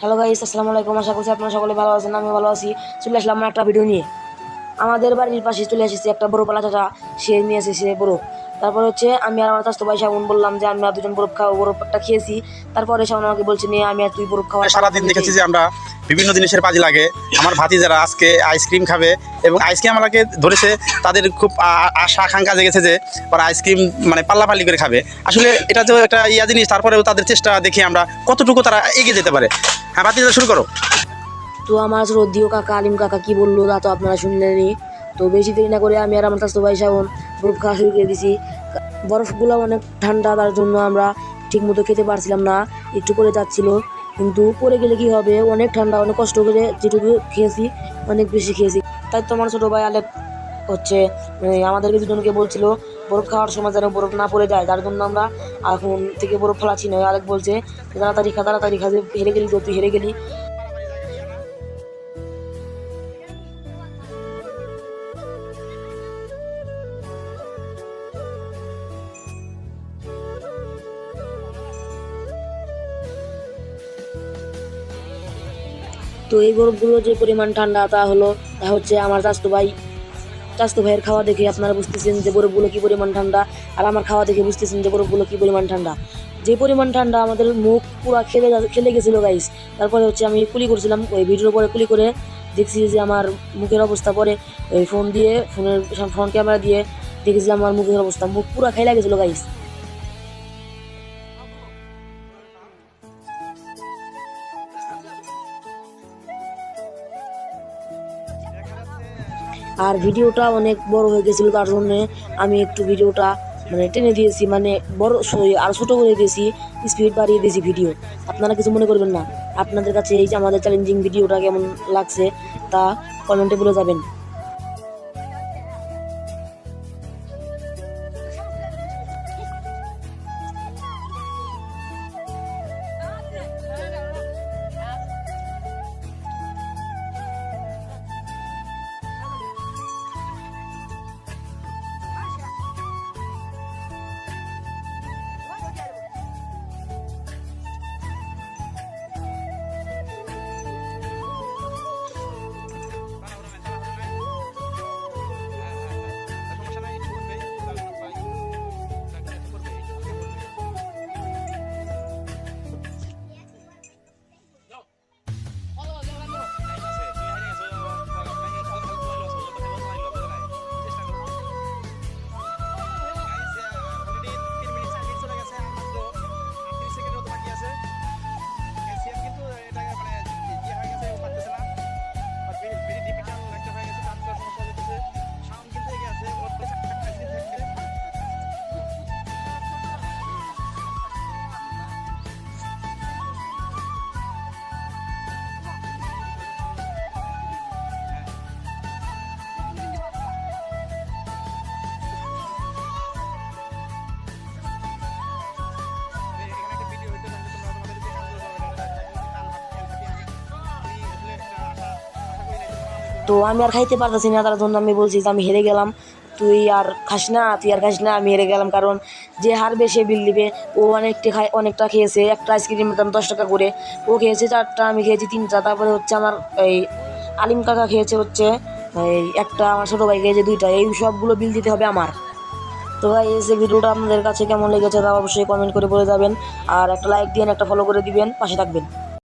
Hello guys, আসসালামু আলাইকুম। আশা করছি আপনারা সকলে ভালো আছেন। আমি ভালো আছি। চলে আসলাম একটা ভিডিও নিয়ে। আমাদের বাড়ির পাশে চলে এসেছে একটা বড় পালা চাচা, সে নিয়ে এসেছে বরফ। তারপর হচ্ছে আমি আর আমার চাচতো ভাই শাওন বললাম যে আমরা দুজন বরফ খাবো, বরফটা খেয়েছি। তারপরে শাওন আমাকে বলছে নিয়ে আমি আর তুই বরফ খাওয়ার সারাদিন দেখেছি যে আমরা বিভিন্ন জিনিসের পাজি লাগে। আমার ভাতিজারা আজকে আইসক্রিম খাবে এবং আইসক্রিম আমাকে ধরেছে, তাদের খুব আশা আকাঙ্ক্ষা জেগেছে যে ওরা আইসক্রিম মানে পাল্লাপাল্লি করে খাবে। আসলে এটা তো একটা ইয়া জিনিস, তারপরেও তাদের চেষ্টা দেখি আমরা কতটুকু তারা এগিয়ে যেতে পারে। হ্যাঁ ভাতিজা, শুরু করো। তো আমার রদ্দিও কাকা, আলিম কাকা কি বললো তা তো আপনারা শুনলেনই। তো বেশি দেরি না করে আমি আর আমার চাচতো ভাই শাওন বরফ খাওয়া শুরু করে দিয়েছি। বরফগুলো অনেক ঠান্ডা, তার জন্য আমরা ঠিক মতো খেতে পারছিলাম না, একটু পরে যাচ্ছিল। কিন্তু পরে গেলে কি হবে, অনেক ঠান্ডা, অনেক কষ্ট করে যেটুকু খেয়েছি অনেক বেশি খেয়েছি। তাই তো আমার ছোটো ভাই আলেক হচ্ছে আমাদেরকে দুজনকে বলছিল বরফ খাওয়ার সময় যেন বরফ না পড়ে যায়, তার জন্য আমরা এখন থেকে বরফ ফেলাচ্ছি না। আলেক বলছে তাড়াতাড়ি খা, তাড়াতাড়ি খা, হেরে গেলি তো তুই হেরে গেলি। তো এই বরফগুলো যে পরিমাণ ঠান্ডা তা হচ্ছে আমার চাচতো ভাইয়ের খাওয়া দেখে আপনারা বুঝতেছেন যে বরফগুলো কী পরিমাণ ঠান্ডা, আর আমার খাওয়া দেখে বুঝতেছেন যে বরফগুলো কী পরিমাণ ঠান্ডা। যে পরিমাণ ঠান্ডা আমাদের মুখ পুরো খেলে গেছিলো গাইস। তারপরে হচ্ছে আমি কুলি করছিলাম, ওই ভিডিওর পরে কুলি করে দেখছি যে আমার মুখের অবস্থা, পরে ওই ফোন ক্যামেরা দিয়ে দেখেছি আমার মুখের অবস্থা, মুখ পুরো খেলে গেছিলো গাইস। আর ভিডিওটা অনেক বড় হয়ে গেছিলো, তার জন্য আমি একটু ভিডিওটা টেনে দিয়েছি, বড় আর ছোটো করে দিয়েছি, স্পিড বাড়িয়ে দিয়েছি ভিডিও। আপনারা কিছু মনে করবেন না। আপনাদের কাছে এই যে আমাদের চ্যালেঞ্জিং ভিডিওটা কেমন লাগছে তা কমেন্টে বলে যাবেন। তো আমি আর খাইতে পারতেছি না, তার জন্য আমি বলছি যে আমি হেরে গেলাম, তুই আর খাস না, আমি হেরে গেলাম। কারণ যে হারবে সে বিল দিবে। ও অনেকটা খেয়েছে, একটা আইসক্রিমের দাম 10 টাকা করে, ও খেয়েছে 4টা, আমি খেয়েছি 3টা। তারপরে হচ্ছে আমার এই আলিম কাকা খেয়েছে হচ্ছে এই একটা, আমার ছোটো ভাই খেয়েছে 2টা। এই সবগুলো বিল দিতে হবে আমার। তো ভাই এই ভিডিওটা আপনাদের কাছে কেমন লেগেছে তা অবশ্যই কমেন্ট করে বলে যাবেন, আর একটা লাইক দিবেন, একটা ফলো করে দিবেন, পাশে থাকবেন।